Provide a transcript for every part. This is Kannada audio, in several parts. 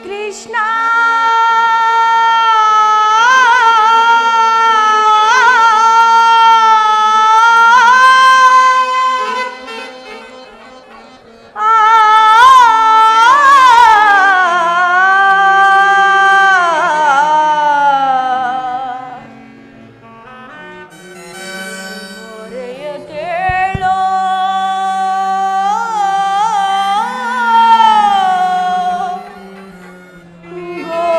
ಕೃಷ್ಣ go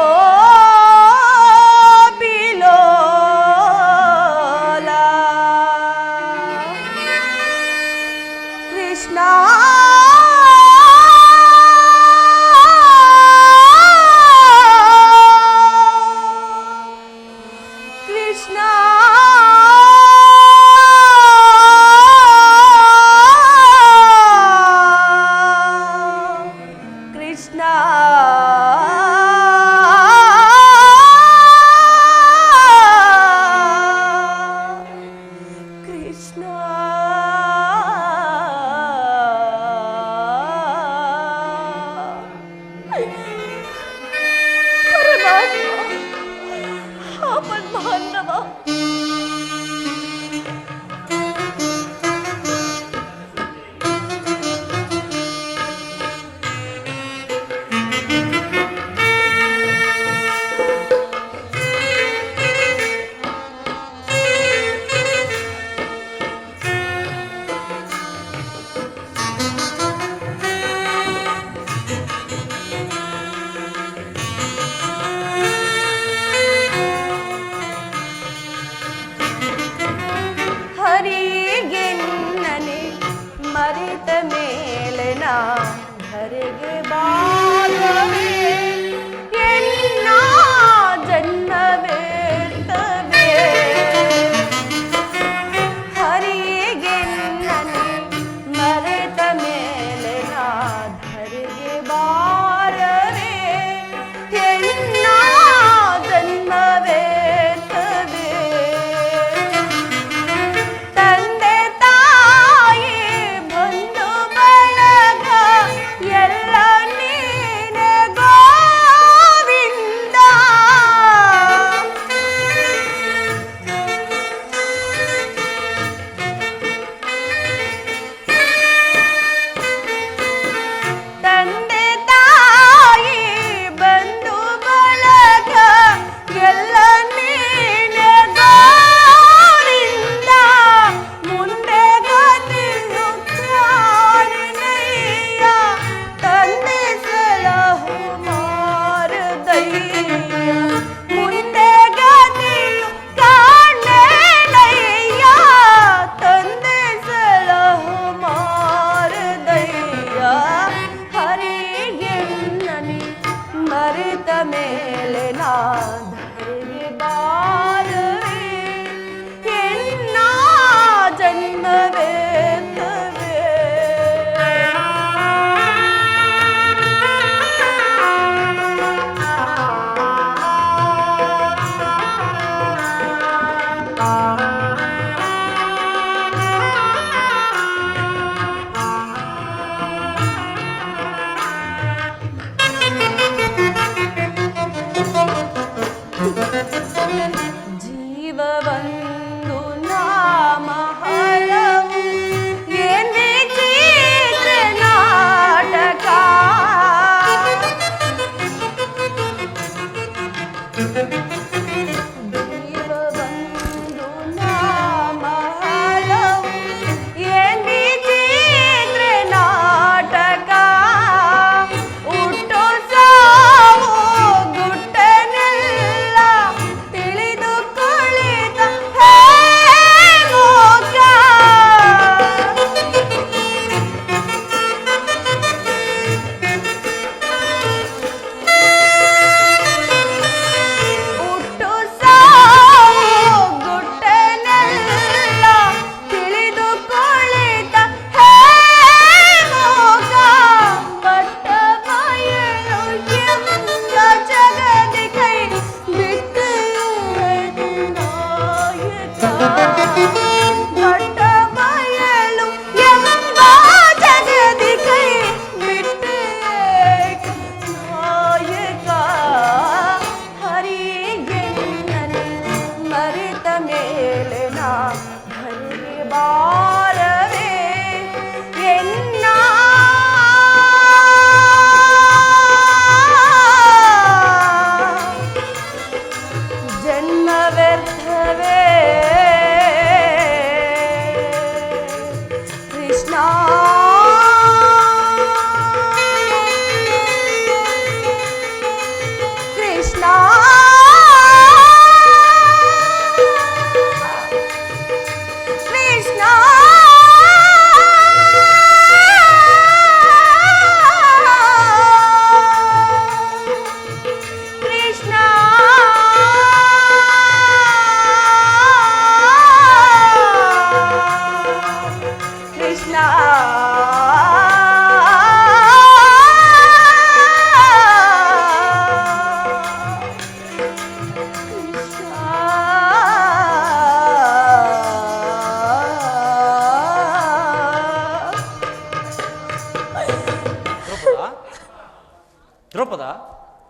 ದ್ರೌಪದ,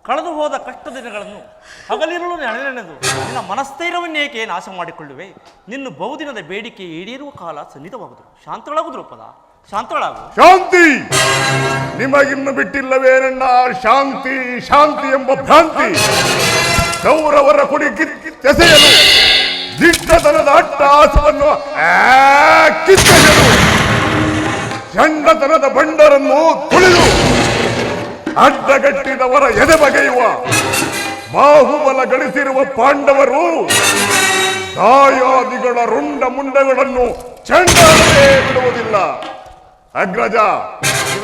ಕಳೆದು ಹೋದ ಕಷ್ಟ ದಿನಗಳನ್ನು ಹಗಲಿರುಳು ನೆನೆನೆನೆದು ನಿನ್ನ ಮನಸ್ಥೈರ್ಯವನ್ನೇಕೆ ನಾಶ ಮಾಡಿಕೊಳ್ಳುವೆ? ನಿನ್ನ ಬಹುದಿನದ ಬೇಡಿಕೆ ಈಡೇರುವ ಕಾಲ ಸನ್ನಿಧವಾಗುವುದು. ಶಾಂತಳಾಗು ದ್ರೌಪದ, ಶಾಂತಳಾಗು. ಶಾಂತಿ ನಿಮಗಿನ್ನು ಬಿಟ್ಟಿಲ್ಲವೇನಣ್ಣ? ಶಾಂತಿ ಶಾಂತಿ ಎಂಬ ಭ್ರಾಂತಿ ಕೌರವರ ಕುಡಿ ಕಿತ್ತೆಸೆಯಲು, ದಿಟ್ಟತನದ ಅಟ್ಟಹಾಸವನ್ನು ಕಿತ್ತೆಸೆಯಲು, ಚಂಡತನದ ಬಂಡರನ್ನು ತುಳಿದು ಅಡ್ಡಗಟ್ಟಿದವರ ಎದೆ ಬಗೆಯುವ ಬಾಹುಬಲ ಗಳಿಸಿರುವ ಪಾಂಡವರು ದಾಯಾದಿಗಳ ರುಂಡ ಮುಂಡಗಳನ್ನು ಚಂಡಾಡಲೇ ಬಿಡುವುದಿಲ್ಲ. ಅಗ್ರಜ,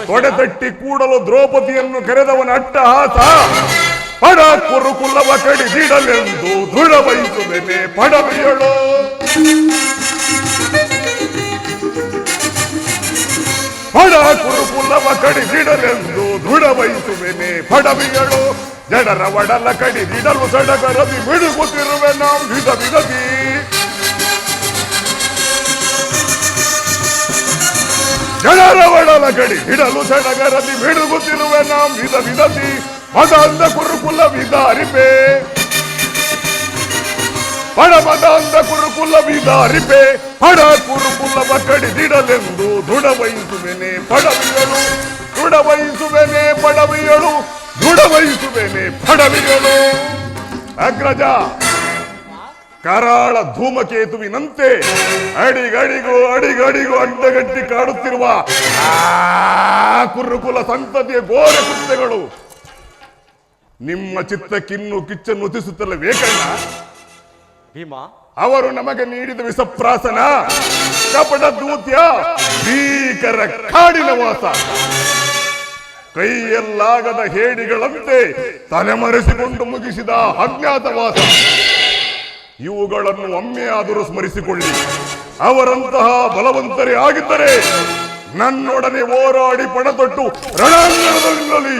ತೊಡೆತಟ್ಟಿ ಕೂಡಲು ದ್ರೌಪದಿಯನ್ನು ಕರೆದವನ ಅಟ್ಟಹಾಸ ಪಡ ಕುರುಕುಲವ ಕಡಿದಿಡಲೆಂದು ದೃಢವಹಿಸುವೆನೆ ಪಡವೆಯಳು. ಪಡ ಕುರುಕುಲವ ಕಡಿದಿಡಲೆಂದು ದೃಢವಹಿಸುವೆನೆ ಪಡವೆಯಳು. ಜಡರ ಒಡಲ ಕಡಿದಿಡಲು ಸಡಗರದಿ ಮಿಡುಗುತ್ತಿರುವೆ ನಾವು ವಿಧ ವಿಧದಿ. ಜನರ ಒಡಲ ಕಡಿದಿಡಲು ಸಡಗರದಿ ಮಿಡುಗುತ್ತಿರುವೆ ನಾವು ವಿಧ ವಿಧದಿ. ಮದಾಂಧ ಕುರುಕುಲ ವಿದಾರಿಪೆ, ಪಡಮದಾಂಧ ಕುರುಕುಲ ವಿದಾರಿಪೆ, ಪಡ ಕುರುಕುಲವ ಕಡಿದಿಡಲೆಂದು ದೃಢವಹಿಸುವೆನೆ ಪಡವಿಯಳು. ದೃಢವಹಿಸುವೆನೆ ಪಡವಿಯಳು, ದೃಢವಹಿಸುವೆನೆ ಪಡವಿಯಳು. ಅಗ್ರಜ, ಕರಾಳ ಧೂಮಕೇತುವಿನಂತೆ ಅಡಿಗಡಿಗೂ ಅಡ್ಡಗಟ್ಟಿ ಕಾಡುತ್ತಿರುವ ಕುರುಕುಲ ಸಂತತಿಯ ಘೋರ ಕೃತ್ಯಗಳು ನಿಮ್ಮ ಚಿತ್ತಕ್ಕಿನ್ನೂ ಕಿಚ್ಚನ್ನು ಹೊತ್ತಿಸುತ್ತಲೇ ಬೇಕಣ್ಣ. ಭೀಮ, ಅವರು ನಮಗೆ ನೀಡಿದ ವಿಷಪ್ರಾಸನ, ಕಪಟ ದೂತ್ಯ, ಭೀಕರ ಕಾಡಿನ ವಾಸ, ಕೈಯಲ್ಲಾಗದ ಹೇಡಿಗಳಂತೆ ತಲೆಮರೆಸಿಕೊಂಡು ಮುಗಿಸಿದ ಅಜ್ಞಾತವಾಸ, ಇವುಗಳನ್ನು ಒಮ್ಮೆಯಾದರೂ ಸ್ಮರಿಸಿಕೊಳ್ಳಿ. ಅವರಂತಹ ಬಲವಂತರೇ ಆಗಿದ್ದರೆ ನನ್ನೊಡನೆ ಹೋರಾಡಿ ಪಣತೊಟ್ಟು ರಣಾಂಗಣದಲ್ಲಿ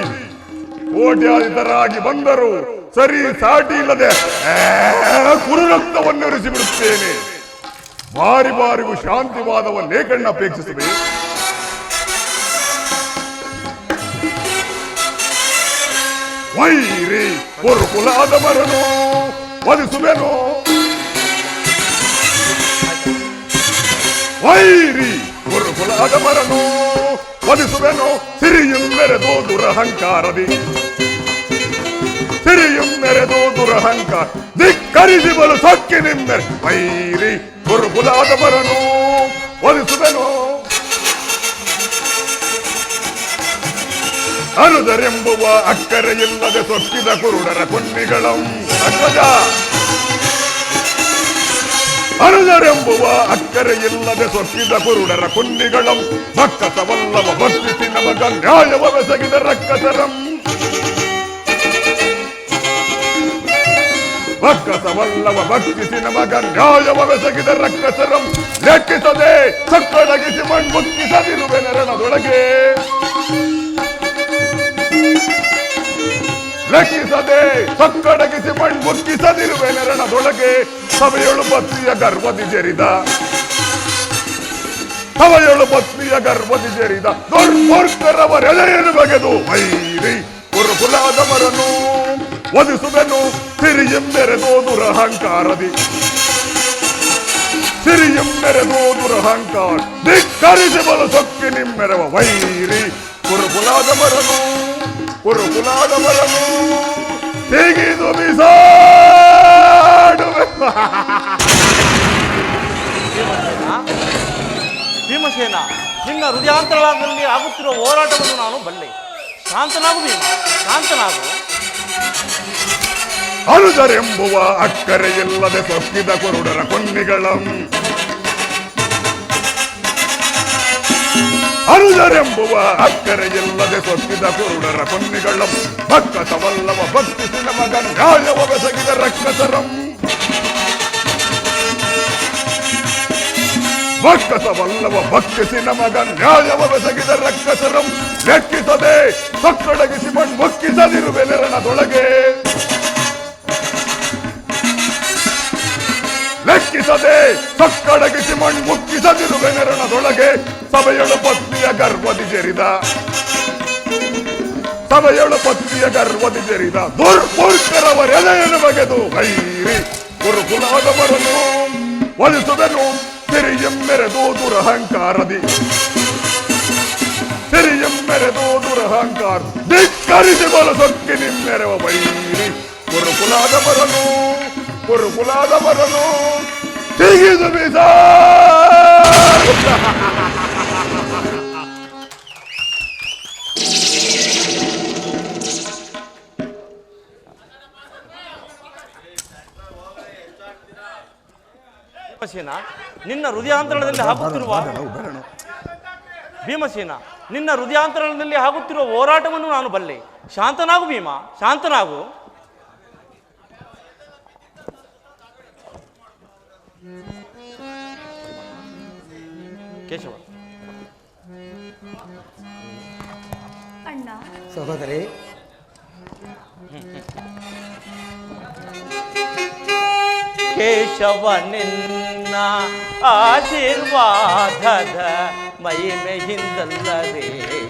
ಕೋಟ್ಯಾಧಿತರಾಗಿ ಬಂದರು ಸರಿ, ಸಾಟಿ ಇಲ್ಲದೆ ಕುರುರಕ್ತವನ್ನು ಇರಿಸಿ ಬಿಡುತ್ತೇನೆ. ಬಾರಿ ಬಾರಿಗೂ ಶಾಂತಿವಾದವನ್ನೇ ಕಣ್ಣಪೇಕ್ಷಿಸುವೆ. ವೈರಿ ಕುರುಕುಲಾದವರನು ವಧಿಸುವೆನು, ವೈರಿ ಕುರುಕುಲಾದವರನು ವಧಿಸುವೆನು. ಸಿರಿಯಂ ಮೆರೆದು ದುರಹಂಕಾರದಿ, ಸಿರಿಯಂ ಮೆರೆದು ದುರಹಂಕಾರ ಧಿಕ್ಕರಿಸಿ ಬಲು ಸೊಕ್ಕಿ ನಿಮ್ಮೆರೆ. ವೈರಿ ಕುರುಕುಲಾದವರನು ವಧಿಸುವೆನು. ಅನುದರೆಂಬುವ ಅಕ್ಕರೆಯಿಲ್ಲದೆ ಸೊಕ್ಕಿದ ಕುರುಡರ ಕೊನ್ನಿಗಳಂ. ಅಗ್ರಜ, ಅನುದರೆಂಬುವ ಅಕ್ಕರೆಯಿಲ್ಲದೆ ಸೊಕ್ಕಿದ ಕುರುಡರ ಕೊನ್ನಿಗಳಂ. ಭಕ್ಕಸವಲ್ಲವ ಭಕ್ತಿಸಿ ನಮಗ ನ್ಯಾಯವ ಬೆಸಗಿದ ರಕ್ಕಸರಂ. ಭಕ್ಕಸವಲ್ಲವ ಭಕ್ತಿಸಿ ನಮಗ ನ್ಯಾಯವ ಬೆಸಗಿದ ರಕ್ಕಸರಂ. ಲೆಕ್ಕಿಸದೆ ಸಕ್ಕಡಗಿಸಿ ಮಣ್ಮುಕ್ಕಿಸದಿರುವೆ ನೆರಣದೊಳಗೆ, ಲೆಕ್ಕಿಸದೆ ಸಕ್ಕಡಗಿಸಿ ಮಣ್ಮುಕ್ಕಿಸದಿರುವೆ ನೆರಣದೊಳಗೆ. ಸಭೆಯೊಳು ಪತ್ನಿಯ ಗರ್ವದಿ ಜರಿದ, ಸಭೆಯೊಳು ಪತ್ನಿಯ ಗರ್ವದಿ ಜರಿದ ದುರ್ಮೂರ್ಖರವರೆಲೆಯನ್ನು ಬಗೆದು ವೈರಿ ಕುರುಕುಲಾದವರನ್ನು ವಧಿಸುವೆನು. ಸಿರಿಯಂ ಮೆರೆದು ದುರಹಂಕಾರದಿ, ಸಿರಿಯಂ ಮೆರೆದು ದುರಹಂಕಾರ ಧಿಕ್ಕರಿಸಿ ಬಲು ಸೊಕ್ಕಿ ನಿಮ್ಮೆರವ. ವೈರಿ ಕುರುಕುಲಾದವರನು, ಕುರುಕುಲಾದವರನು ತೆಗೆದು ಬಿಸಾಡುವೆ. ಭೀಮಸೇನ, ನಿನ್ನ ಹೃದಯಾಂತರದಲ್ಲಿ ಆಗುತ್ತಿರುವ ಹೋರಾಟವನ್ನು ನಾನು ಬಲ್ಲೆ. ಶಾಂತನಾಗು ಭೀಮ, ಶಾಂತನಾಗು. ಅನುದರೆಂಬುವ ಅಕ್ಕರೆಯಿಲ್ಲದೆ ಸೊಕ್ಕಿದ ಕುರುಡರ ಕೊನ್ನಿಗಳಂ. ಅನುದರೆಂಬುವ ಅಕ್ಕರೆಯಿಲ್ಲದೆ ಸೊಕ್ಕಿದ ಕುರುಡರ ಕೊನ್ನಿಗಳಂ. ಭಕ್ಕಸವಲ್ಲವ ಭಕ್ತಿಸಿ ನಮಗ ನ್ಯಾಯವ ಬೆಸಗಿದ ರಕ್ಕಸರಂ. ಭಕ್ಕಸವಲ್ಲವ ಭಕ್ತಿಸಿ ನಮಗ ನ್ಯಾಯವ ಬೆಸಗಿದ ರಕ್ಕಸರಂ. ಲೆಕ್ಕಿಸದೆ ಸಕ್ಕಡಗಿಸಿ ಮಣ್ಮುಕ್ಕಿಸದಿರುವೆ ನೆರಣದೊಳಗೆ, ಲೆಕ್ಕಿಸದೆ ಸಕ್ಕಡಗಿಸಿ ಮಣ್ಮುಕ್ಕಿಸದಿರುವೆ ನೆರಣದೊಳಗೆ. ಸಭೆಯೊಳು ಪತ್ನಿಯ ಗರ್ವದಿ ಜರಿದ, ಸಭೆಯೊಳು ಪತ್ನಿಯ ಗರ್ವದಿ ಜರಿದ ದುರ್ಮೂರ್ಖರವರೆದೆಯನ್ನು ಬಗೆದು ವೈರಿ ಗುರುಕುಲಾದವರನ್ನು ವಧಿಸುವೆನು ಸಿರಿಯೆಮ್ಮೆರೆದು ದುರಹಂಕಾರದಿ ಸಿರಿಯೆಮ್ಮೆರೆದು ದುರಹಂಕಾರ ಧಿಕ್ಕರಿಸಿ ಸೊಕ್ಕಿ ನಿಮ್ಮೆರವ ವೈರಿ ಗುರುಕುಲಾದವರನ್ನು ತೆಗೆದು ಬೀಸ ಭೀಮಸೇನ ನಿನ್ನ ಹೃದಯಾಂತರದಲ್ಲಿ ಆಗುತ್ತಿರುವ ಭೀಮಸೇನ ನಿನ್ನ ಹೃದಯಾಂತರದಲ್ಲಿ ಆಗುತ್ತಿರುವ ಹೋರಾಟವನ್ನು ನಾನು ಬಲ್ಲೆ. ಶಾಂತನಾಗು ಭೀಮ, ಶಾಂತನಾಗು. ಕೇಶವ ಅಣ್ಣ ಸಹೋದರಿ, ಕೇಶವ ನಿನ್ನ ಆಶೀರ್ವಾದದ ಮಹಿಮೆಯಿಂದಲ್ಲವೇ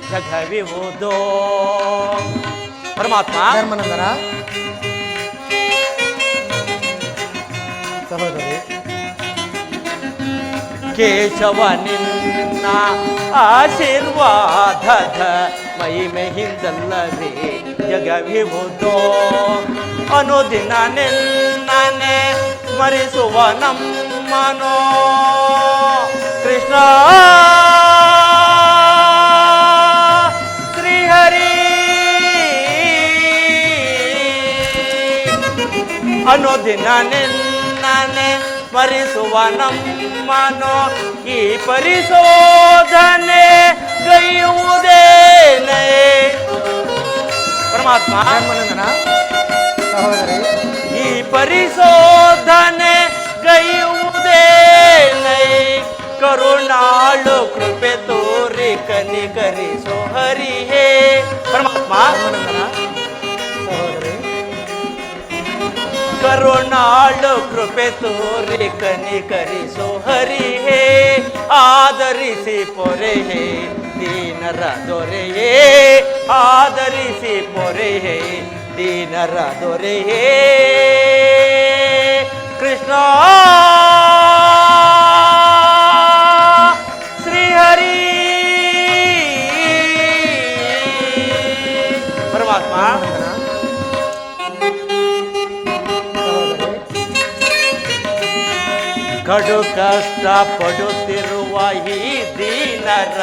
ಜಗವಿಹುದೋ. ಪರಮಾತ್ಮ ಧರ್ಮನಂದನ ಸಹೋದರಿ, ಕೇಶವ ನಿನ್ನ ಆಶೀರ್ವಾದದ ಮಹಿಮೆಯಿಂದಲ್ಲವೇ ಜಗವಿಹುದೋ. ಅನುದಿನ ನಿನ್ನನೆ ಸ್ಮರಿಸುವ ನಮ್ಮನೋ ಕೃಷ್ಣ ಶ್ರೀಹರಿ. ಅನುದಿನ ನಿನ್ನನೆ ಸ್ಮರಿಸುವ ನಮ್ಮನೋ ಈ ಪರಿಶೋಧನೆ ಗೈಯುವುದೇನೇ. ಪರಮಾತ್ಮ ಧರ್ಮನಂದನ ಸಹೋದರಿ, ಈ ಪರಿಶೋಧನೆ ಗೈಯುವುದೇನೇ. ಕರುಣಾಳು ಕೃಪೆ ತೋರಿ ಕನಿಕರಿಸೋ ಹರಿಹೇ. ಪರಮಾತ್ಮ ಧರ್ಮನಂದನ ಸಹೋದರಿ, ಕರುಣಾಳು ಕೃಪೆ ತೋರಿ ಕನಿಕರಿಸೋ ಹರಿಹೇ. ಆದರಿಸಿ ಪೊರೆಹೇ ದೀನರ ದೊರೆಯೇ. ಆದರಿಸಿ ಪೊರೆಹೇ ದೀನರ ದೊರೆಯೇ. ಕೃಷ್ಣ ಶ್ರೀಹರಿ. ಪರಮಾತ್ಮ ಕಡು ಕಷ್ಟ ಪಡುತ್ತಿರುವ ಈ ದೀನರ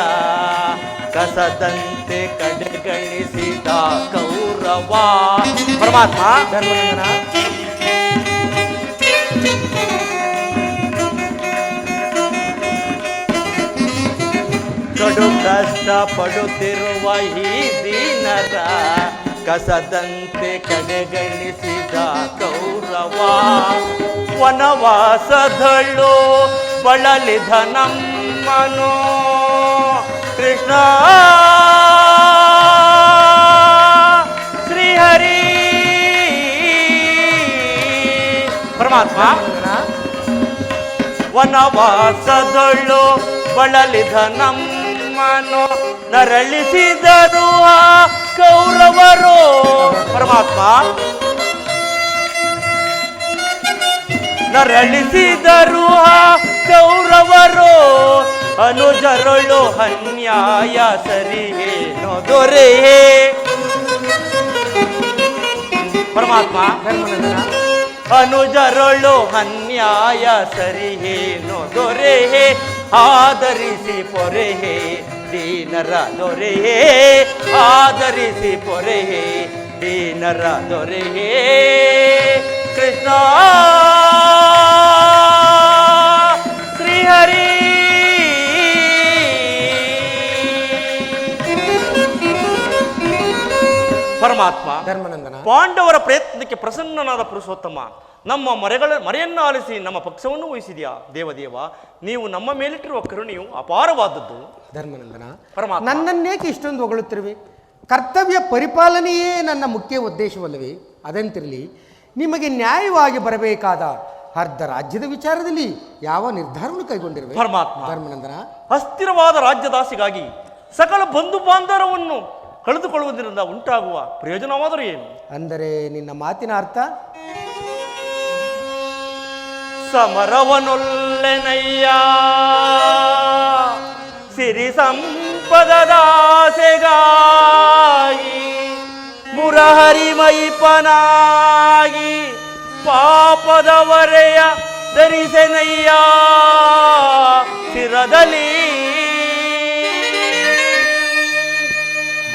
ಕಸದಂತೆ ಕಡೆಗಣಿಸಿದ ಕೌರವ. ಪರಮಾತ್ಮ ಧರ್ಮನಂದನ ಕಡು ಕಷ್ಟ ಪಡುತ್ತಿರುವ ಈ ದೀನರ ಕಸದಂತೆ ಕಡೆಗಣಿಸಿದ ಕೌರವ. ವನವಾಸದಳು ಬಳಲಿದ ನಮ್ಮನೋ ಕೃಷ್ಣ ಶ್ರೀಹರಿ. ಪರಮಾತ್ಮ ವನವಾಸದಳು ಬಳಲಿದ ನಮ್ಮನು ನರಳಿಸಿದರು ಆ ಕೌರವರು. ಪರಮಾತ್ಮ ನರಳಿಸಿದರು ಆ ಕೌರವರು. ಅನುಜರಳು ಅನ್ಯಾಯ ಸರಿಯೇನೋ ದೊರೆಯೇ. ಪರಮಾತ್ಮ ಧರ್ಮನಂದನ ಅನುಜರಳು ಅನ್ಯಾಯ ಸರಿಯೇನೋ ದೊರೆಯೇ. ಆದರಿಸಿ ಪೊರೆಯೇ ದೀನರ ದೊರೆಯೇ. ಆದರಿಸಿ ಪೊರೆಯೇ ದೀನರ ದೊರೆಯೇ. ಕೃಷ್ಣ ಶ್ರೀಹರಿ. ಪರಮಾತ್ಮ ಧರ್ಮನಂದನ ಪಾಂಡವರ ಪ್ರಯತ್ನಕ್ಕೆ ಪ್ರಸನ್ನನಾದ ಪುರುಷೋತ್ತಮ, ನಮ್ಮ ಮರೆಯನ್ನು ಆಲಿಸಿ ನಮ್ಮ ಪಕ್ಷವನ್ನು ವಹಿಸಿದ್ಯಾ. ದೇವದೇವ, ನೀವು ನಮ್ಮ ಮೇಲಿಟ್ಟಿರುವ ಕರುಣೆಯು ಅಪಾರವಾದದ್ದು. ಧರ್ಮನಂದನ ಪರಮಾತ್ಮ ನನ್ನನ್ನೇಕೆ ಇಷ್ಟೊಂದು ಹೊಗಳುತ್ತಿರುವೆ? ಕರ್ತವ್ಯ ಪರಿಪಾಲನೆಯೇ ನನ್ನ ಮುಖ್ಯ ಉದ್ದೇಶವಲ್ಲವೇ? ಅದಂತಿರಲಿ, ನಿಮಗೆ ನ್ಯಾಯವಾಗಿ ಬರಬೇಕಾದ ಅರ್ಧ ರಾಜ್ಯದ ವಿಚಾರದಲ್ಲಿ ಯಾವ ನಿರ್ಧಾರವನ್ನು ಕೈಗೊಂಡಿರುವೆ? ಪರಮಾತ್ಮ ಧರ್ಮನಂದನ ಅಸ್ಥಿರವಾದ ರಾಜ್ಯದಾಸಿಗಾಗಿ ಸಕಲ ಬಂಧು ಬಾಂಧವರನ್ನು ಕಳೆದುಕೊಳ್ಳುವುದರಿಂದ ಉಂಟಾಗುವ ಪ್ರಯೋಜನವಾದರೂ ಏನು? ಅಂದರೆ ನಿನ್ನ ಮಾತಿನ ಅರ್ಥ ಸಮರವನೊಲ್ಲೆನಯ್ಯ ಸಿರಿ ಸಂಪದದಾಸೆಗಾಗಿ ಮುರಹರಿಮೈಪನಾಗಿ ಪಾಪದವರೆಯ ಧರಿಸೆನಯ್ಯ ಶಿರದಲ್ಲಿ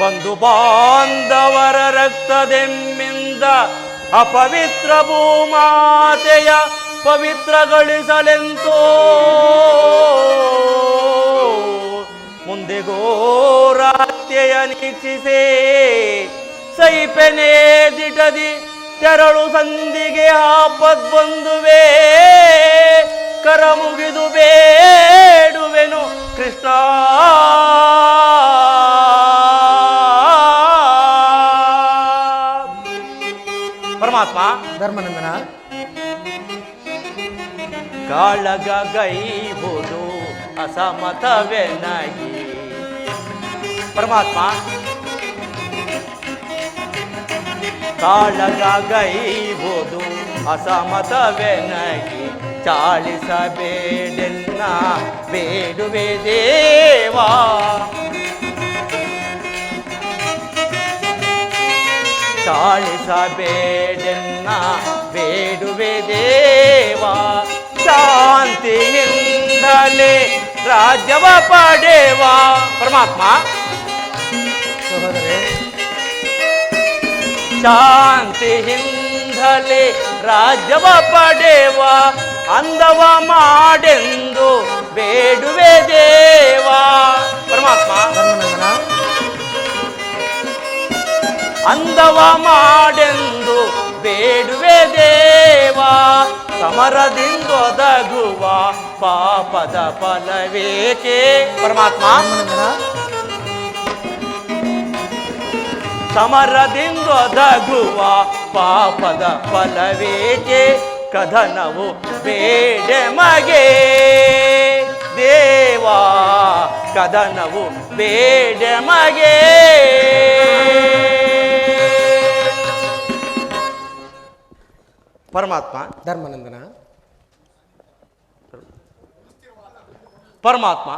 ಬಂಧು ಬಾಂಧವರ ರಕ್ತದೆಮ್ಮಿಂದ ಅಪವಿತ್ರ ಭೂಮಾತೆಯ ಪವಿತ್ರಗೊಳಿಸಲೆಂತೋ ಮುಂದೆ ಘೋರಾತ್ಯೆಯ ನೀಕ್ಷಿಸೇ ಸೈಪೆನೇ ದಿಟದಿ ತೆರಳು ಸಂದಿಗೆ ಆಪದ್ ಬಂದುವೆ ಕರ ಮುಗಿದು ಬೇಡುವೆನು ಕೃಷ್ಣ. ಪರಮಾತ್ಮ ಧರ್ಮನಂದನ, ಕಾಳಗ ಗೈವುದು ಅಸಮತವೆನಗಿ. ಪರಮಾತ್ಮ ಕಾಳಗ ಗೈವುದು ಅಸಮತವೆನಗಿ ಚಾಳಿಸಬೇಡೆನ್ನ ಬೇಡುವೆ ದೇವಾ. ಚಾಳಿಸಬೇಡೆನ್ನ ಬೇಡುವೆ ದೇವಾ. ಶಾಂತಿಯಿಂದಲೇ ರಾಜ್ಯವ ಪಡೆವ. ಪರಮಾತ್ಮ ಸಹೋದರೇ, ಶಾಂತಿಯಿಂದಲೇ ರಾಜ್ಯವ ಪಡೆವ ಅಂದವ ಮಾಡೆಂದು ಬೇಡುವೆ ದೇವಾ. ಪರಮಾತ್ಮ ಧರ್ಮನಂದನ, ಅಂದವ ಮಾಡೆಂದು ಬೇಡುವೆ ದೇವಾ. ಸಮರದಿಂದೊದಗುವ ಪಾಪದ ಫಲವೇಕೆ. ಪರಮಾತ್ಮ ಧರ್ಮನಂದನ, ಸಮರದಿಂದೊದಗುವ ಪಾಪದ ಫಲವೇಕೆ. ಕದನವು ಬೇಡ ಮಗೆ ದೇವಾ, ಕದನವು ಬೇಡ ಮಗೆ. ಪರಮಾತ್ಮ ಧರ್ಮನಂದನ, ಪರಮಾತ್ಮ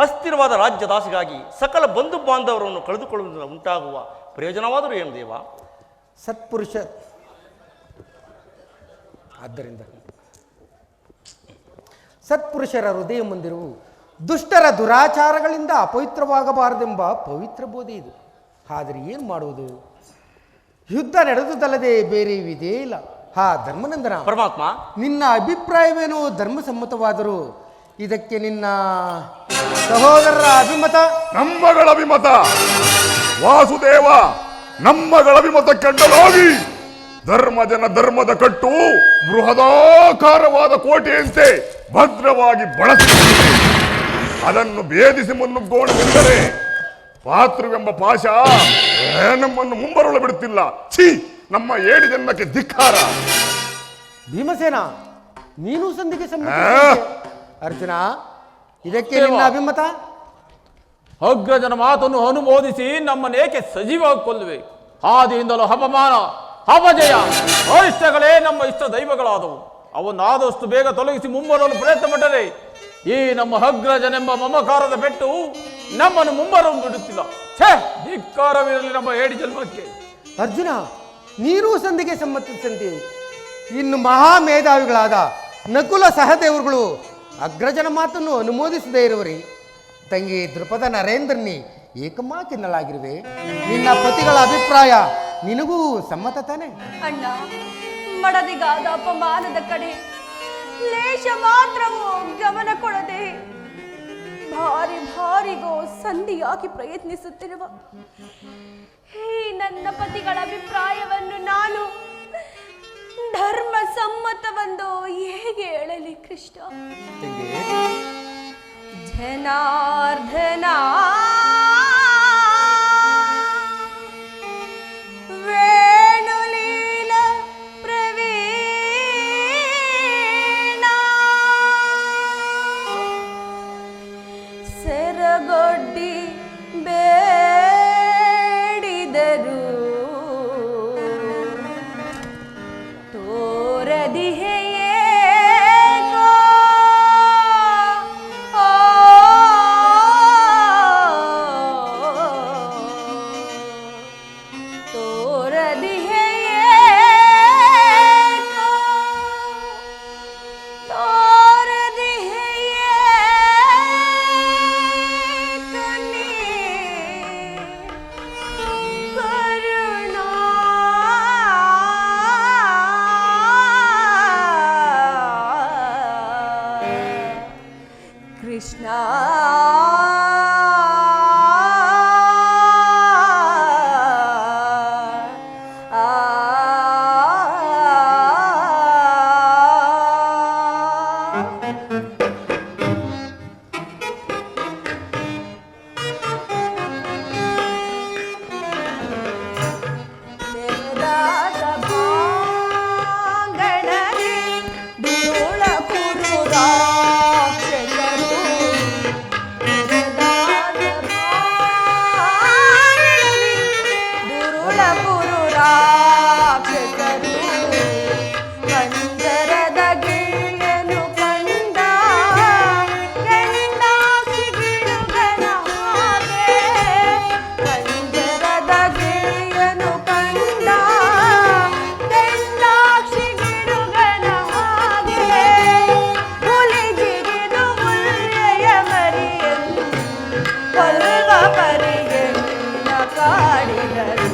ಅಸ್ಥಿರವಾದ ರಾಜ್ಯದಾಸಿಗಾಗಿ ಸಕಲ ಬಂಧು ಬಾಂಧವರನ್ನು ಕಳೆದುಕೊಳ್ಳುವುದರಿಂದ ಉಂಟಾಗುವ ಪ್ರಯೋಜನವಾದರೂ ಏನು ದೇವ? ಸತ್ಪುರುಷ ಆದ್ದರಿಂದ ಸತ್ಪುರುಷರ ಹೃದಯ ಮಂದಿರವು ದುಷ್ಟರ ದುರಾಚಾರಗಳಿಂದ ಅಪವಿತ್ರವಾಗಬಾರದೆಂಬ ಪವಿತ್ರ ಬೋಧೆ ಇದು. ಆದರೆ ಏನು ಮಾಡುವುದು? ಯುದ್ಧ ನಡೆದುದಲ್ಲದೆ ಬೇರೆ ಇದೇ ಇಲ್ಲ. ಹಾ ಧರ್ಮನಂದನ, ಪರಮಾತ್ಮ ನಿನ್ನ ಅಭಿಪ್ರಾಯವೇನೋ ಧರ್ಮಸಮ್ಮತವಾದರೂ ಇದಕ್ಕೆ ನಿನ್ನ ಸಹೋದರರ ಅಭಿಮತ? ನಮ್ಮಗಳ ಅಭಿಮತ ವಾಸುದೇವ, ನಮ್ಮಗಳ ಅಭಿಮತ ಕಂಡಲಾಗಿ ಧರ್ಮದ ಕಟ್ಟು ಬೃಹದಾಕಾರವಾದ ಕೋಟೆಯಂತೆ ಭದ್ರವಾಗಿ ಬಳಸಿಕೊಂಡಿದೆ. ಅದನ್ನು ಭೇದಿಸಿ ಮುನ್ನುಗ್ಗೋಣವೆಂದರೆ ಪಾತೃವೆಂಬ ಪಾಶ ನಮ್ಮನ್ನು ಮುಂಬರಲು ಬಿಡುತ್ತಿಲ್ಲ. ಛೀ, ನಮ್ಮ ಏಡಿ ಜನ್ಮಕ್ಕೆ ಧಿಕ್ಕಾರ. ಭೀಮಸೇನ, ನೀನು ಸಂಧಿಗೆ ಸಮ್ಮತ. ಅರ್ಜುನ, ಇದಕ್ಕೆ ನಿನ್ನ ಅಭಿಮತ? ಅಗ್ರಜನ ಮಾತನ್ನು ಅನುಮೋದಿಸಿ ನಮ್ಮನ್ನೇಕೆ ಸಜೀವಾಗಿ ಕೊಲ್ಲುವೆ? ಆದಿಯಿಂದಲೂ ಅಪಮಾನ, ಅಪಜಯ, ಅರಿಷ್ಟಗಳೇ ನಮ್ಮ ಇಷ್ಟ ದೈವಗಳಾದವು. ಅವನ್ನಾದಷ್ಟು ಬೇಗ ತೊಲಗಿಸಿ ಮುಂಬರಲು ಪ್ರಯತ್ನ ಪಟ್ಟರೆ ಈ ನಮ್ಮ ಅಗ್ರಜನೆಂಬ ಮಮಕಾರದ ಪೆಟ್ಟು ನಮ್ಮನ್ನು ಮುಂಬರಲು ಬಿಡುತ್ತಿಲ್ಲ. ಛೇ, ಧಿಕ್ಕಾರವಿರಲಿ ನಮ್ಮ ಏಡಿ ಜನ್ಮಕ್ಕೆ. ಅರ್ಜುನ, ನೀರೂ ಸಂಧಿಗೆ ಸಮ್ಮತಿಸಂತೆ. ಇನ್ನು ಮಹಾಮೇಧಾವಿಗಳಾದ ನಕುಲ ಸಹದೇವರುಗಳು ಅಗ್ರಜನ ಮಾತನ್ನು ಅನುಮೋದಿಸದೇ ಇರುವರಿ. ತಂಗಿ ದೃಪದ ನರೇಂದ್ರನಿ ಏಕಮಾಕಿನಳಾಗಿರುವೆ. ನಿನ್ನ ಪತಿಗಳ ಅಭಿಪ್ರಾಯ ನಿನಗೂ ಸಮ್ಮತ ತಾನೆ? ಅಣ್ಣ, ಮಡದಿಗಾದ ಅಪಮಾನದ ಕಡೆ ಲೇಷ ಮಾತ್ರವೂ ಗಮನ ಕೊಡದೆ ಭಾರಿಗೋ ಸಂಧಿಯಾಗಿ ಪ್ರಯತ್ನಿಸುತ್ತಿರುವ ಈ ನನ್ನ ಪತಿಗಳ ಅಭಿಪ್ರಾಯವನ್ನು ನಾನು ಧರ್ಮ ಸಮ್ಮತವೆಂದು ಹೇಗೆ ಹೇಳಲಿ ಕೃಷ್ಣ? ಜನಾರ್ದನ ವೇಣುಲೀಲ ಪ್ರವೀಣ ಸೆರಗೊಡ್ಡಿ ಬೇಡಿದೆನು ಕುಲಗುರು ರಾಕ್ಷಸರು ಪಂಜರದ ಗಿಳಿಯನು ಕಂಡ ಕೆಂಡಾಕ್ಷಿ ಗಿಡುಗನ ಹಾಗೆ ಪಂಜರದ ಗಿಳಿಯನು ಕಂಡ ಕೆಂಡಾಕ್ಷಿ ಗಿಡುಗನ ಹಾಗೆ ಹುಲಿ ಜಿಗಿದು ಮುಲ್ಲೆಯ ಮರಿಯನ್ನು ಕೊಲ್ವ ಪರಿಯನ್ನ ಕಾಡಿದರು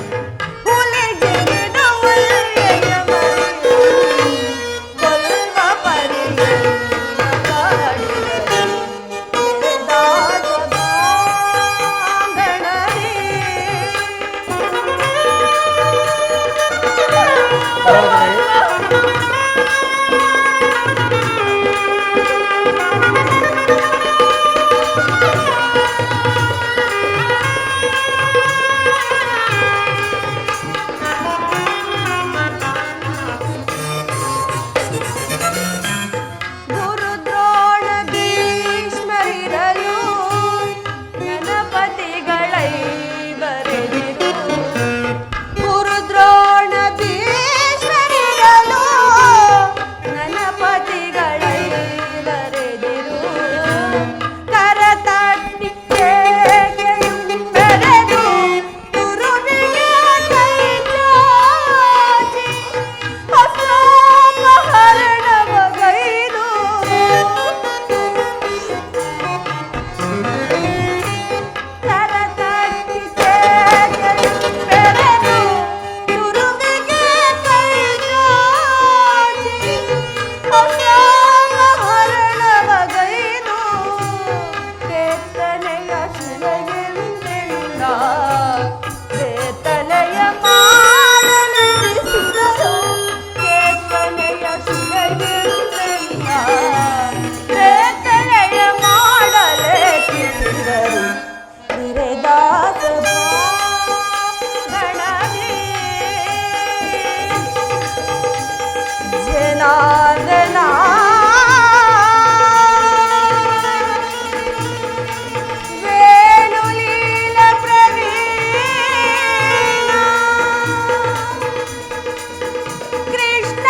ಹುಲಿ ಜಿಗಿದು ಮುಲ್ಲೆಯ ಮರಿಯನ್ನು ಕೊಲ್ವ ಪರಿಯನ್ನ ಕಾಡಿದರು ದಾಸ ಬಾಂಧಣರೇ. ಗುರುದ್ರೋಣ ಭೀಷ್ಮರಿರಲು ಗಣಪತಿಗಳೈ ಬರೆದಿರು ಗುರುದ್ರೋಣ ಭೀಷ್ಮರಿರಲು ಗಣಪತಿಗಳೈ ಬರೆದಿರು ಕರತಟ್ಟಿ ಬೆರೆದು ಗುರುವಿಗೆ ಕೈ ಚಾಚಿ ಅಸಾಮಹರಣವಗೈದು ಕರತಟ್ಟಿ ಬೆರೆದು ಗುರುವಿಗೆ ಕೈ ಚಾಚಿ ಅಸಾಮಹರಣವಗೈದು ಕೇತನೆಯ ಶಿಲೆಗೆಂದೆಲ್ಲ ಬೇತಲೆಯ ಮಾಡಲೆತ್ತಿಸಿದರು ಕೇತನೆಯ ಶಿಲೆಗೆಂದೆಲ್ಲ ಬೇತಲೆಯ ಮಾಡಲೆತ್ತಿಸಿದರು ಬಿರೆದಾಸ ಗಣನೇ ಜನಾರ್ದನ ವೇಣುಲೀಲ ಪ್ರವೀಣ ಕೃಷ್ಣ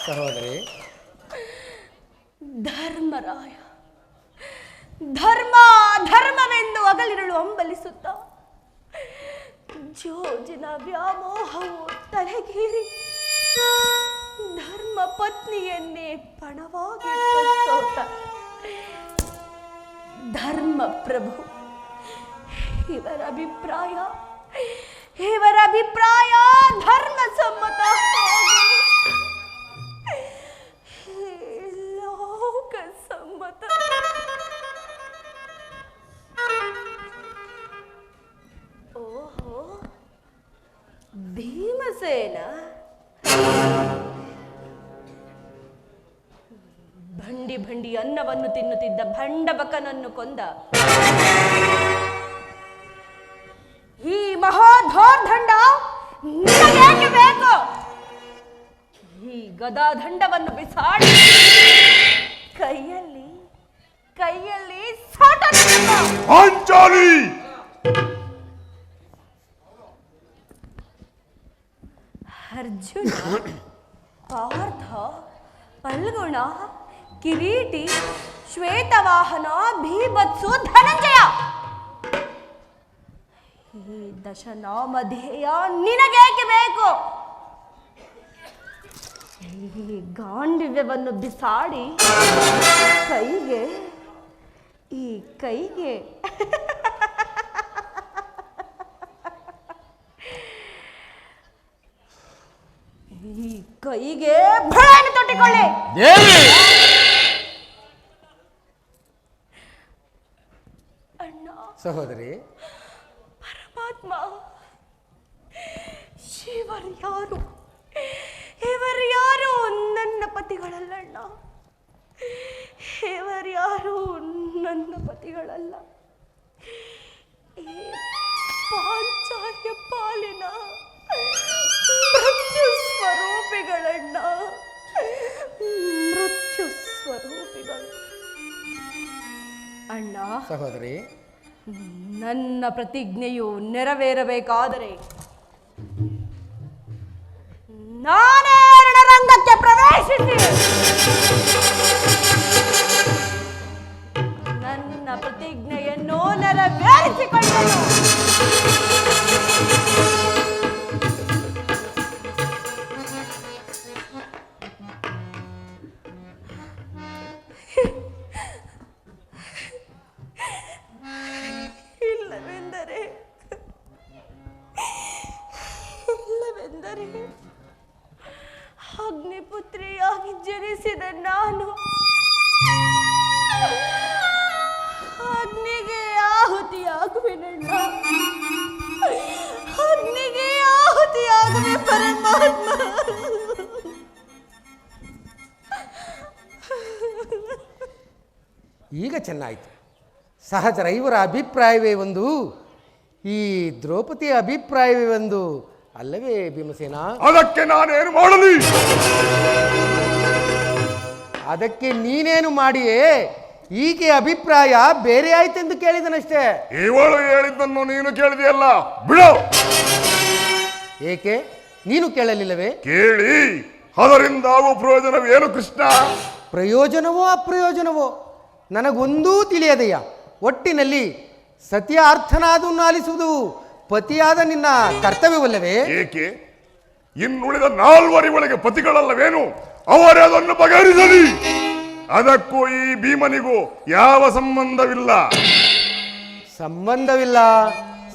ಸಹೋದರಿ, ಧರ್ಮರಾಯ ಧರ್ಮ ಧರ್ಮವೆಂದು ಹಗಲಿರುಳು ಹಂಬಲಿಸುತ್ತ ಜೋಜಿನ ವ್ಯಾಮೋಹವು ತಲೆಗೇರಿ ಧರ್ಮ ಪತ್ನಿಯನ್ನೇ ಪಣವಾಗಿಟ್ಟು ಸೋತ ಧರ್ಮ ಪ್ರಭು ಇವರ ಅಭಿಪ್ರಾಯ ಧರ್ಮ ಸಮ್ಮತ ಲೋಕ ಸಮ್ಮತ. ಓಹೋ ಭೀಮಸೇನ ಭಂಡಿ ಭಂಡಿ ಅನ್ನವನ್ನು ತಿನ್ನುತ್ತಿದ್ದ ಭಂಡಬಕನನ್ನು ಕೊಂದ ಈ ಮಹಾಧೋರ್ದಂಡ ನಿನಗೇಕೆ ಬೇಕು? ಈ ಗದಾದಂಡವನ್ನು ಬಿಸಾಡಿ ಕೈಯಲ್ಲಿ ಸಾಟ ಪಾಂಚಾಲಿ ಅರ್ಜುನ ಪಾರ್ಥ ಫಲ್ಗುಣ ಕಿರೀಟಿ ಶ್ವೇತವಾಹನ ಭೀಭತ್ಸು ಧನಂಜಯ ಈ ದಶನಾಮಧೇಯ ನಿನಗೇಕೆ ಬೇಕು? ಈ ಗಾಂಡಿವ್ಯವನ್ನು ಬಿಸಾಡಿ ಕೈಗೆ ಈ ಕೈಗೆ ಭಳೆಯನ್ನು ತೊಟ್ಟಿಕೊಳ್ಳಿ. ಅಣ್ಣ ಸಹೋದರಿ, ಪರಮಾತ್ಮ ಇವರ್ಯಾರು ನನ್ನ ಪತಿಗಳಲ್ಲಣ್ಣ, ಇವರ್ಯಾರು ನನ್ನ ಪತಿಗಳಲ್ಲ. ಈ ಪಾಂಚಾಲ್ಯ ಪಾಲಿನ ಮೃತ್ಯು ಸ್ವರೂಪಿಗಳಣ್ಣ. ಅಣ್ಣ, ಸಹೋದರಿ, ನನ್ನ ಪ್ರತಿಜ್ಞೆಯು ನೆರವೇರಬೇಕಾದರೆ ನಾನೇ ರಣರಂಗಕ್ಕೆ ಪ್ರವೇಶಿಸಿ ನನ್ನ ಪ್ರತಿಜ್ಞೆಯನ್ನು ನೆರವೇರಿಸಿಕೊಂಡನು. ಇಲ್ಲವೆಂದರೆ ಅಗ್ನಿಪುತ್ರಿಯಾಗಿ ಜನಿಸಿದ ನಾನು ಅಗ್ನಿಗೆ ಆಹುತಿಯಾಗುವೆನಣ್ಣ. ಅಗ್ನಿಗೆ ಆಹುತಿಯಾಗುವೆ ಪರಮಾತ್ಮ. ಈಗ ಚೆನ್ನಾಯಿತು. ಸಹಚರ, ಇವರ ಅಭಿಪ್ರಾಯವೇ ಒಂದು, ಈ ದ್ರೌಪದಿಯ ಅಭಿಪ್ರಾಯವೇ ಒಂದು ಅಲ್ಲವೇ ಭೀಮಸೇನ? ಅದಕ್ಕೆ ನಾನೇನು ಮಾಡಲಿ? ಅದಕ್ಕೆ ನೀನೇನು ಮಾಡಿಯೇ? ಈಕೆ ಅಭಿಪ್ರಾಯ ಬೇರೆ ಆಯ್ತೆಂದು ಕೇಳಿದನಷ್ಟೇ. ಇವಳು ಹೇಳಿದ್ದನ್ನು ನೀನು ಕೇಳಿದೆಯಲ್ಲ, ಬಿಡು. ಏಕೆ ನೀನು ಕೇಳಲಿಲ್ಲವೇ? ಕೇಳಿ, ಅದರಿಂದ ಆಗುವ ಪ್ರಯೋಜನವೇನು ಕೃಷ್ಣ? ಪ್ರಯೋಜನವೋ ಅಪ್ರಯೋಜನವೋ ನನಗೊಂದೂ ತಿಳಿಯದೆಯ. ಒಟ್ಟಿನಲ್ಲಿ ಸತಿಯ ಅರ್ಥನಾದನ್ನು ಆಲಿಸುವುದು ಪತಿಯಾದ ನಿನ್ನ ಕರ್ತವ್ಯವಲ್ಲವೇ? ಏಕೆ ಇನ್ನುಳಿದ 4 ಒಳಗೆ ಪತಿಗಳಲ್ಲವೇನು? ಅವರೇ ಅದನ್ನು ಬಗೆಹರಿಸಲಿ. ಅದಕ್ಕೂ ಈ ಭೀಮನಿಗೂ ಯಾವ ಸಂಬಂಧವಿಲ್ಲ.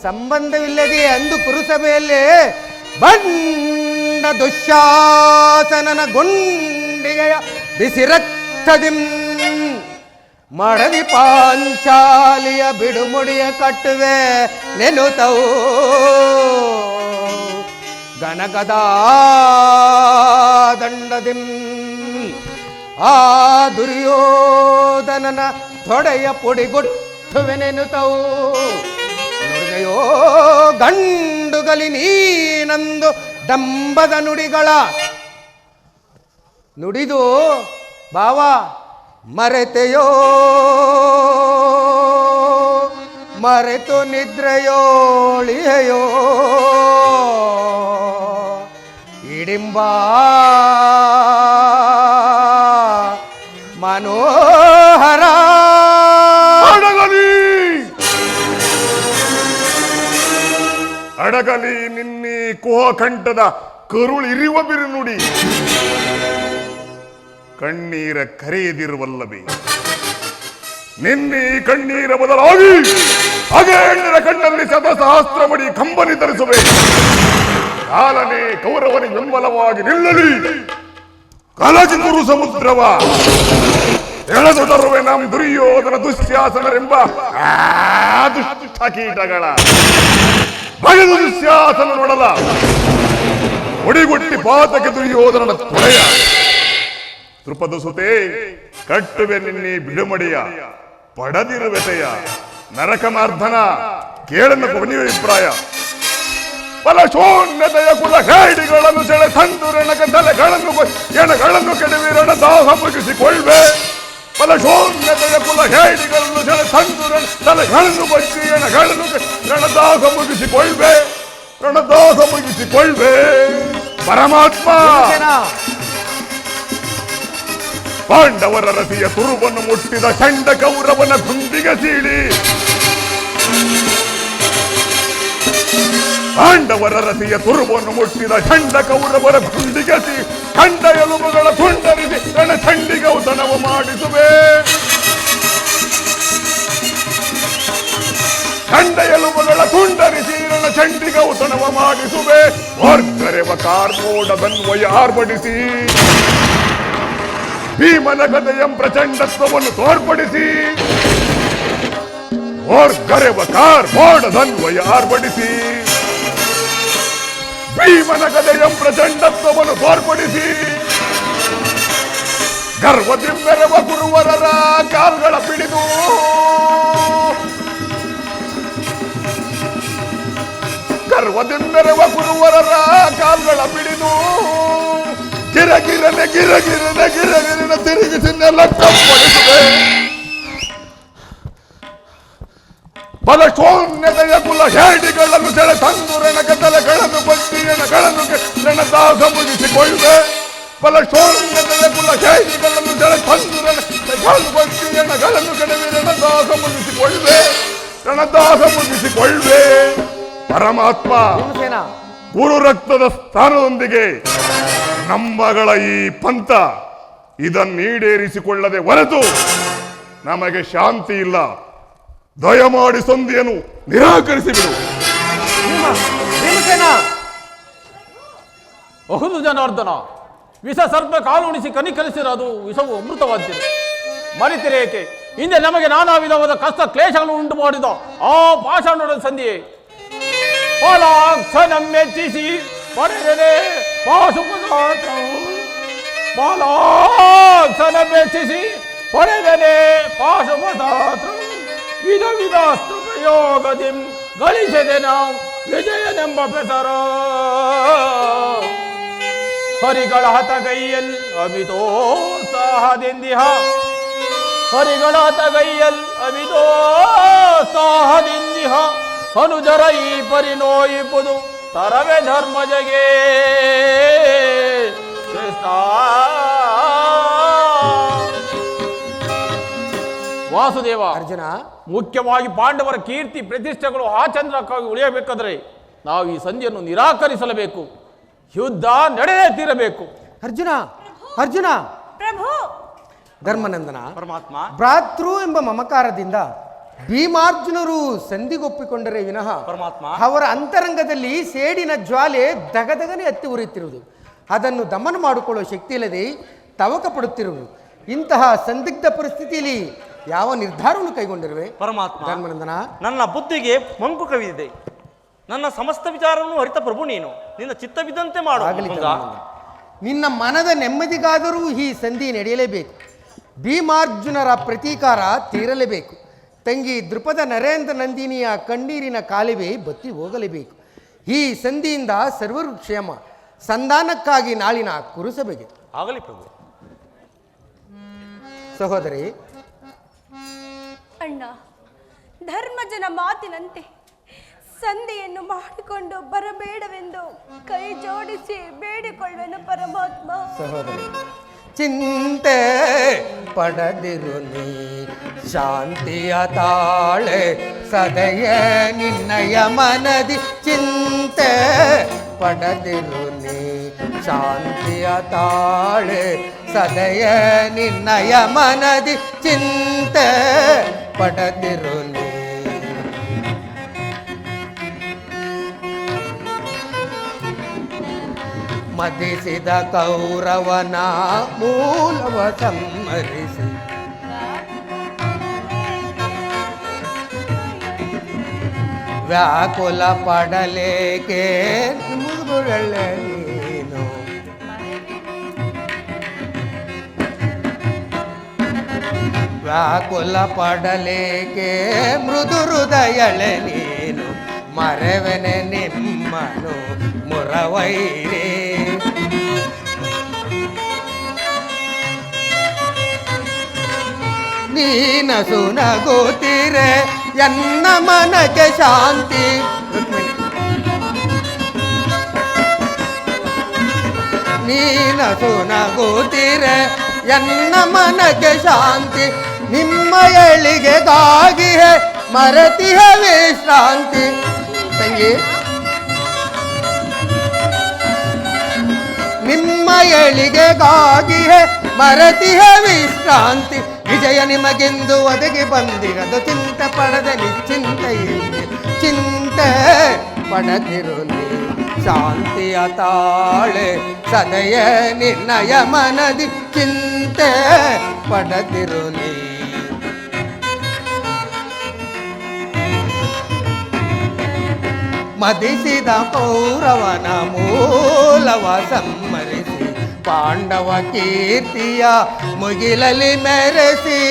ಸಂಬಂಧವಿಲ್ಲದೆ ಅಂದು ಕುರುಸಭೆಯಲ್ಲೇ ಬಂಡ ದುಶ್ಯಾಸನನ ಗುಂಡಿಗೆಯ ಬಿಸಿ ರಕ್ತದಿಂ ಮಡದಿ ಪಾಂಚಾಲಿಯ ಬಿಡುಮುಡಿಯ ಕಟ್ಟುವೆ ನೆನುತವು ಗನಗದಾ ದಂಡದಿಂ ಆ ದುರ್ಯೋಧನನ ತೊಡೆಯ ಪುಡಿಗುಟ್ಟುವೆ ನೆನುತವು ನುಡಿದೆಯೋ ಗಂಡುಗಲಿ ನೀನಂದು ಡಂಬದ ನುಡಿಗಳ ನುಡಿದು ಬಾವ ಮರೆತು ನಿದ್ರೆಯೋಳಿಯೋ ಇಡಿಂಬ ಮನೋಹರ ಅಡಗಲಿ ನಿನ್ನಿ ಕುಹಕಂಠದ ಕರುಳಿರಿವ ಬಿರುನುಡಿ ಕಣ್ಣೀರ ಕರೆಯದಿರುವಲ್ಲವೇ? ನಿನ್ನಿ ಕಣ್ಣೀರ ಬದಲಾಗಿ ಅಗೇಣ್ಣರ ಕಣ್ಣಲ್ಲಿ ಶತಸಹಸ್ರ ಮಡಿ ಕಂಬನಿ ಧರಿಸುವೆ. ಕಾಲನೇ ಕೌರವನಿ ಬೆಂಬಲವಾಗಿ ನಿಲ್ಲಲಿ. ಕಲಜಿ ಕುರು ಸಮುದ್ರವ ಎಳೆದು ತರುವೆ ನಮ್ ದುರ್ಯೋಧನ ದುಶ್ಯಾಸನರೆಂಬ ದುಷ್ಟ ಕೀಟಗಳ ಬಗೆದು ದುಶ್ಯಾಸನ ನೋಡಲ ಒಡಿಗುಟ್ಟಿ ಪಾತಕ್ಕೆ ದುರ್ಯೋಧನನ ತೊಳೆಯ ತ್ರಿಪದ ಸುತೆ ಕಟ್ಟುವೆ ನಿನ್ನಿ ಬಿಡುಮಡಿಯ ಪಡದಿರುವೆತೆಯ ನರಕಮಾರ್ಧನ ಕೇಳನ್ನ ಕೊನೆಯ ಅಭಿಪ್ರಾಯ. ಬಲ ಶೂನ್ಯತೆಯ ಕುಲ ಹೇಡಿಗಳನ್ನು ಸೆಳೆ ತಂದು ರಣಕ ಎಣಗಳನ್ನು ಕೆಡವಿರಣ ದಾಹ ಮುಗಿಸಿಕೊಳ್ಳೆ. ಬಲ ಶೂನ್ಯತೆಯ ಕುಲ ಹೇಡಿಗಳನ್ನು ಸೆಳೆ ತಂದು ತಲೆಗಳನ್ನು ಬಚ್ಚಿ ರಣದಾಹ ಮುಗಿಸಿಕೊಳ್ಳೆ. ಪರಮಾತ್ಮ ಪಾಂಡವರ ರಥಿಯ ತುರುಬನ್ನು ಮುಟ್ಟಿದ ಚಂಡ ಕೌರವನ ಗುಂಡಿಗೆ ಸೀಳಿ. ಪಾಂಡವರ ರಥಿಯ ತುರುಬನ್ನು ಮುಟ್ಟಿದ ಚಂಡ ಕೌರವರ ಗುಂಡಿಗೆ ಸೀಳಿ ಕಂಡ ಎಲುಬುಗಳ ತುಂಡರಿಸಿ ರಣ ಚಂಡಿಗೌತಣವು ಮಾಡಿಸುವೆ. ಕಂಡ ಎಲುಬುಗಳ ತುಂಡರಿಸಿ ರಣ ಚಂಡಿಗೌತಣವ ಮಾಡಿಸುವೆ. ವರ್ಗರೆವ ಕಾರ್ಮೋಡದನ್ವಯ ಆರ್ಭಟಿಸಿ ಭೀಮನ ಗದೆಯಂ ಪ್ರಚಂಡತ್ವವನ್ನು ತೋರ್ಪಡಿಸಿ ಓರ್ಗರೆವ ಕಾರ್ಮೋಡದನ್ವಯ ಆರ್ಭಟಿಸಿ ಭೀಮನ ಗದೆಯಂ ಪ್ರಚಂಡತ್ವವನ್ನು ತೋರ್ಪಡಿಸಿ ಗರ್ವದಿಂಬೆರವ ಗುರುವರರ ಕಾಲ್ಗಳ ಪಿಡಿದು ಗರ್ವದಿಂಬೆರವ ಗುರುವರರ ಕಾಲ್ಗಳ ಪಿಡಿದು ಗಿರಗಿರನೆ ತಿರುಗಿಸಿ ನೆಲಕ್ಕಪ್ಪಡಿಸುವೆ. ಬಲ ಶೂನ್ಯತೆಯ ಕುಲ ಹೇಡಿಗಳನ್ನು ಸೆಳೆ ತಂದು ರಣಕತಲೆಗಳನ್ನು ಬಟ್ಟಿ ರಣಗಳನ್ನು ರಣದಾಸ ಮುಗಿಸಿಕೊಳ್ಳುವೆ. ಬಲ ಶೂನ್ಯತೆಯ ಕುಲ ಹೇಡಿಗಳನ್ನು ಸೆಳೆ ತಂದು ರಣಗಳನ್ನು ಬಟ್ಟಿ ರಣಗಳನ್ನು ಕೆಡವಿ ರಣದಾಸ ಮುಗಿಸಿಕೊಳ್ಳುವೆ. ಪರಮಾತ್ಮ ಭೀಮಸೇನ, ಗುರು ರಕ್ತದ ಸ್ಥಾನದೊಂದಿಗೆ ನಮ್ಮಗಳ ಈ ಪಂಥ ಇದನ್ನೀಡೇರಿಸಿಕೊಳ್ಳದೆ ಹೊರತು ನಮಗೆ ಶಾಂತಿ ಇಲ್ಲ. ದಯಮಾಡಿ ಸಂಧಿಯನ್ನು ನಿರಾಕರಿಸಿಬಿಡು. ಭೀಮಸೇನ, ಬಹುದು ಜನಾರ್ದನ, ವಿಷ ಸರ್ಪ ಕಾಲುಣಿಸಿ ಕನಿಕರಿಸಿರೋದು ವಿಷವು ಅಮೃತವಾದ್ಯರು. ಮರಿತಿರೇಕೆ ಹಿಂದೆ ನಮಗೆ ನಾನಾ ವಿಧವಾದ ಕಷ್ಟ ಕ್ಲೇಶಗಳನ್ನು ಉಂಟು ಮಾಡಿದ ಆ ಪಾಷಾಣದ ಸಂಧಿಯೇ ಪಾಲಾಕ್ಷನ ಮೆಚ್ಚಿಸಿ ಪಡೆದರೆ ಪಾಶುಪದಾತ. ಪಾಲಾಕ್ಷನ ಮೆಚ್ಚಿಸಿ ಪಡೆದರೆ ಪಾಶುಪದಾತ. ವಿಧ ವಿಧಾಸ್ತ್ರ ಪ್ರಯೋಗದಿ ಗಳಿಸದೆ ನಾವು ವಿಜಯನೆಂಬ ಬೆಸರ. ಹರಿಗಳ ಹತಗೈಯಲ್ ಅಮಿತೋತ್ಸಾಹದಿಂದಿಹ. ಹರಿಗಳ ಹತಗೈಯಲ್ ಅಮಿತೋತ್ಸಾಹದಿಂದಿಹ. ಅನುಜರ ಈ ಪರಿನೋಯಿಪುದು ತರವೇ ಧರ್ಮಜಗೆ. ಕೃಷ್ಣ ವಾಸುದೇವ, ಅರ್ಜುನ, ಮುಖ್ಯವಾಗಿ ಪಾಂಡವರ ಕೀರ್ತಿ ಪ್ರತಿಷ್ಠೆಗಳು ಆಚಂದ್ರಕ್ಕಾಗಿ ಉಳಿಯಬೇಕಾದರೆ ನಾವು ಈ ಸಂಧಿಯನ್ನು ನಿರಾಕರಿಸಲೇಬೇಕು. ಯುದ್ಧ ನಡೆದೇ ತೀರಬೇಕು. ಅರ್ಜುನ, ಅರ್ಜುನ, ಪ್ರಭು. ಧರ್ಮನಂದನ, ಪರಮಾತ್ಮ, ಭ್ರಾತೃ ಎಂಬ ಮಮಕಾರದಿಂದ ಭೀಮಾರ್ಜುನರು ಸಂಧಿಗೊಪ್ಪಿಕೊಂಡರೆ ವಿನಃ ಪರಮಾತ್ಮ, ಅವರ ಅಂತರಂಗದಲ್ಲಿ ಸೇಡಿನ ಜ್ವಾಲೆ ದಗದಗನೆ ಹತ್ತಿ ಉರಿಯುತ್ತಿರುವುದು. ಅದನ್ನು ದಮನ ಮಾಡಿಕೊಳ್ಳುವ ಶಕ್ತಿ ಇಲ್ಲದೆ ತವಕ ಪಡುತ್ತಿರುವುದು. ಇಂತಹ ಸಂದಿಗ್ಧ ಪರಿಸ್ಥಿತಿಯಲ್ಲಿ ಯಾವ ನಿರ್ಧಾರವನ್ನು ಕೈಗೊಂಡಿರುವೆ ಪರಮಾತ್ಮ. ಧರ್ಮನಂದನ, ನನ್ನ ಬುದ್ಧಿಗೆ ಮಂಕು ಕವಿದಿದೆ. ನನ್ನ ಸಮಸ್ತ ವಿಚಾರವನ್ನು ಅರಿತ ಪ್ರಭು ನೀನು. ನಿನ್ನ ಚಿತ್ತವಿದ್ದಂತೆ ಮಾಡು. ಆಗಲಿ ಮಂಗ. ಧರ್ಮನಂದನ. ನಿನ್ನ ಮನದ ನೆಮ್ಮದಿಗಾದರೂ ಈ ಸಂಧಿ ನಡೆಯಲೇಬೇಕು. ಭೀಮಾರ್ಜುನರ ಪ್ರತೀಕಾರ ತೀರಲೇಬೇಕು. ತಂಗಿ ದೃಪದ ನರೇಂದ್ರ ನಂದಿನಿಯ ಕಣ್ಣೀರಿನ ಕಾಲುವೆ ಬತ್ತಿ ಹೋಗಲೇಬೇಕು. ಈ ಸಂಧಿಯಿಂದ ಸರ್ವರು ಕ್ಷೇಮ, ಸಂಧಾನಕ್ಕಾಗಿ ನಾಳಿನ ಕುರುಸಬೆಗೆ. ಆಗಲಿ ಪ್ರಭು. ಸಹೋದರಿ, ಅಣ್ಣ, ಧರ್ಮಜನ ಮಾತಿನಂತೆ ಸಂಧಿಯನ್ನು ಮಾಡಿಕೊಂಡು ಬರಬೇಡವೆಂದು ಕೈ ಜೋಡಿಸಿ ಬೇಡಿಕೊಳ್ಳುವೆನು ಪರಮಾತ್ಮ. ಸಹೋದರಿ, ಚಿಂತೆ ಪಡದಿರು ನೀ ಶಾಂತಿಯ ತಾಳೆ ಸದಯ ನಿನ್ನಯ ಮನದಿ. ಚಿಂತೆ ಪಡದಿರು ನೀ ಶಾಂತಿಯ ತಾಳೆ ಸದಯ ನಿನ್ನಯ ಮನದಿ. ಚಿಂತೆ ಪಡದಿರು ನೀ. ಮದಿಸಿದ ಕೌರವನ ಮೂಲವ ಸಂಹರಿಸಿ ವ್ಯಾಕುಲ ಪಡಲೇಕೆ ಮುಗುರಳೆ ನೀನು. ವ್ಯಾಕುಲ ಪಡಲೇಕೆ ಮೃದು ಹೃದಯಳೆ ನೀನು. ಮರೆವೆನೆ ನಿಮ್ಮನು ಮುರವೈರೇ. ನೀನಸು ನಗುತ್ತೀರೆ ಎನ್ನ ಮನಕ್ಕೆ ಶಾಂತಿ. ನೀನಸು ನಗುತ್ತೀರೆ ಎನ್ನ ಮನಕ್ಕೆ ಶಾಂತಿ. ನಿಮ್ಮ ಏಳಿಗೆಗಾಗಿಯೇ ಮರತಿಹ ವಿಶ್ರಾಂತಿ. ತಂಗಿ, ನಿಮ್ಮ ಏಳಿಗೆಗಾಗಿಯೇ ಮರತಿಹ ವಿಶ್ರಾಂತಿ. ವಿಜಯ ನಿಮಗೆಂದು ಒದಗಿ ಬಂದಿರದು ಚಿಂತೆ ಪಡದೆ ನಿಶ್ಚಿಂತೆಯಲ್ಲಿ. ಚಿಂತೆ ಪಡದಿರು ನೀ ಶಾಂತಿಯ ತಾಳೆ ಸದಯ ನಿರ್ಣಯ ಮನದಿ. ಚಿಂತೆ ಪಡದಿರು ನೀ. ಮದಿಸಿದ ಕೌರವನ ಮೂಲವ ಸಂಹರಿಸಿ ಪಾಂಡವ ಕೀರ್ತಿಯ ಮುಗಿಲಲಿ ಮೆರೆಸಿ.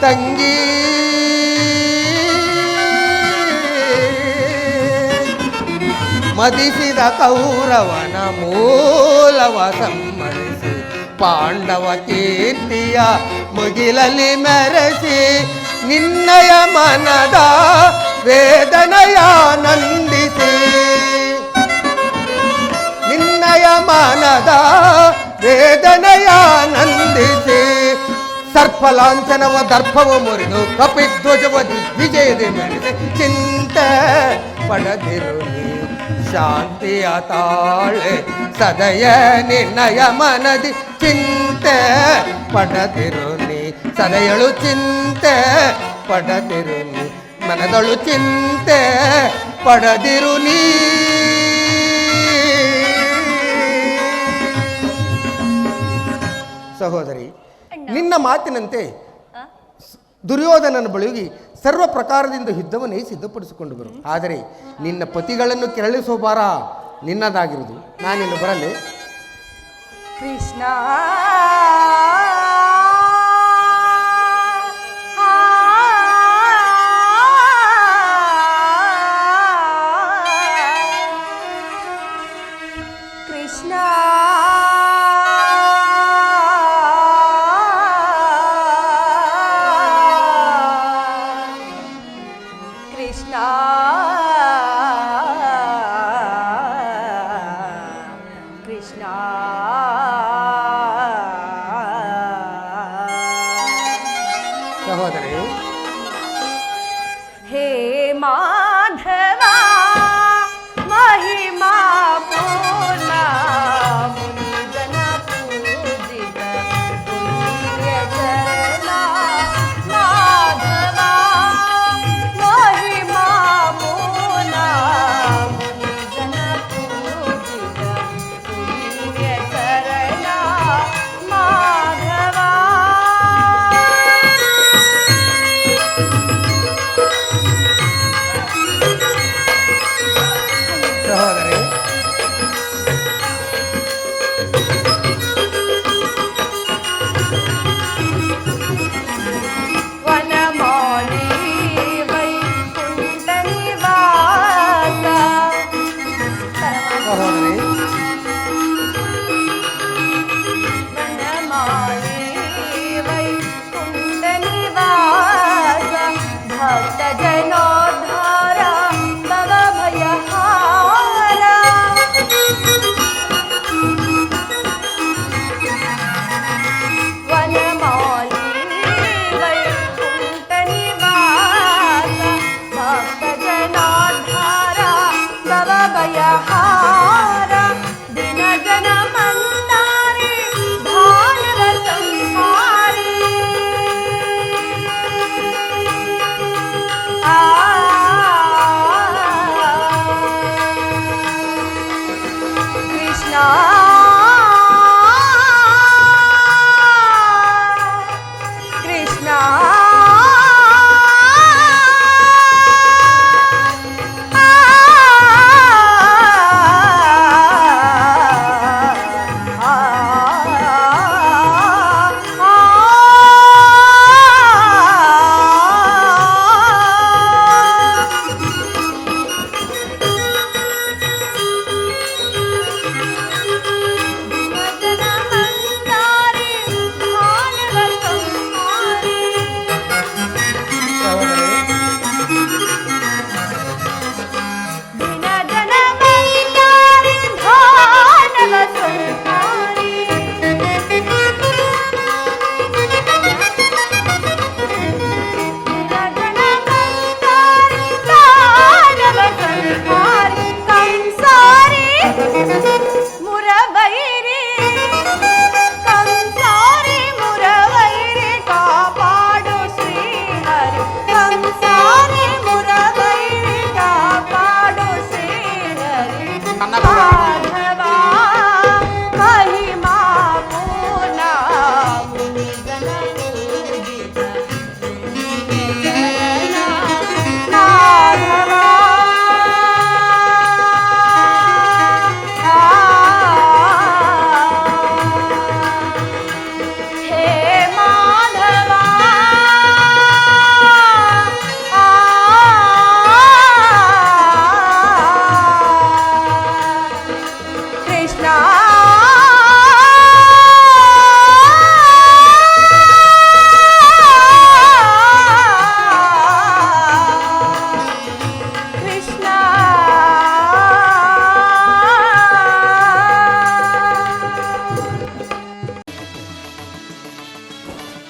ತಂಗಿ ಮದಿಸಿದ ಕೌರವನ ಮೂಲವ ಸಂಹರಿಸಿ ಪಾಂಡವ ಕೀರ್ತಿಯ ಮುಗಿಲಲ್ಲಿ ಮೆರೆಸಿ ನಿನ್ನಯ ಮನದ ವೇದನೆಯ ನಂದಿಸಿ ನಿನ್ನಯ ಮನದ ವೇದನೆಯ ನಂದಿಸಿ ಸರ್ಪಲಾಂಛನವ ದರ್ಪವ ಮುರಿದು ಕಪಿಧ್ವಜವ ದಿಗ್ವಿಜಯದ ಮೆರೆಸಿ ಚಿಂತೆ ಪಡದಿರು ನೀ ಶಾಂತಿಯ ತಾಳೆ ಸದಯ ನಿನ್ನಯ ಮನದಿ ಚಿಂತೆ ಪಡದಿರು ನೀ ಸದಯಳು ಚಿಂತೆ ಪಡದಿರು ನೀ ಮನದಳು ಚಿಂತೆ ಪಡದಿರು ನೀ. ಸಹೋದರಿ, ನಿನ್ನ ಮಾತಿನಂತೆ ದುರ್ಯೋಧನನ ಬಳಿಗೆ ಸರ್ವ ಪ್ರಕಾರದಿಂದ ಯುದ್ಧವನ್ನೇ ಸಿದ್ಧಪಡಿಸಿಕೊಂಡು ಬರು. ಆದರೆ ನಿನ್ನ ಪತಿಗಳನ್ನು ಕೆರಳಿಸುವ ಭಾರ ನಿನ್ನದಾಗಿರುವುದು. ನಾನಿನ್ನು ಬರಲೇ. ಕೃಷ್ಣ ಕೃಷ್ಣ ಕೃಷ್ಣ ಕೃಷ್ಣ ಸಹೋದರಿ, ಹೇ ಮಾಧವ ಮಹಿಮಾ ಪೂರ್ಣ ಮುನಿಜನ ಪೂಜಿತ ಪುಣ್ಯ ಚರಣ ಮಾಧವ ಮಹಿಮಾ ಪೂರ್ಣ ಮುನಿಜನ ಪೂಜಿತ ಪುಣ್ಯ ಚರಣ ಮಾಧವ. ಸಹೋದರಿ, ವನಮಾಲಿ ವೈಕುಂಠ ನಿವಾಸ. ಸಹೋದರಿ, ವನಮಾಲಿ ವೈಕುಂಠ ನಿವಾಸ ಭಕ್ತ ಜನೋದ್ಧಾರ ಭವ ಭಯಹಾರ. ವನಮಾಲಿ ವೈಕುಂಠ ನಿವಾಸ ಭಕ್ತ ಜನಾಧಾರ ಭವ ಭಯಹಾರ. ದಿನ ಜನ ಮಂದಾರಿ ಭಾನವ ಸಂಹಾರಿ. ಕೃಷ್ಣ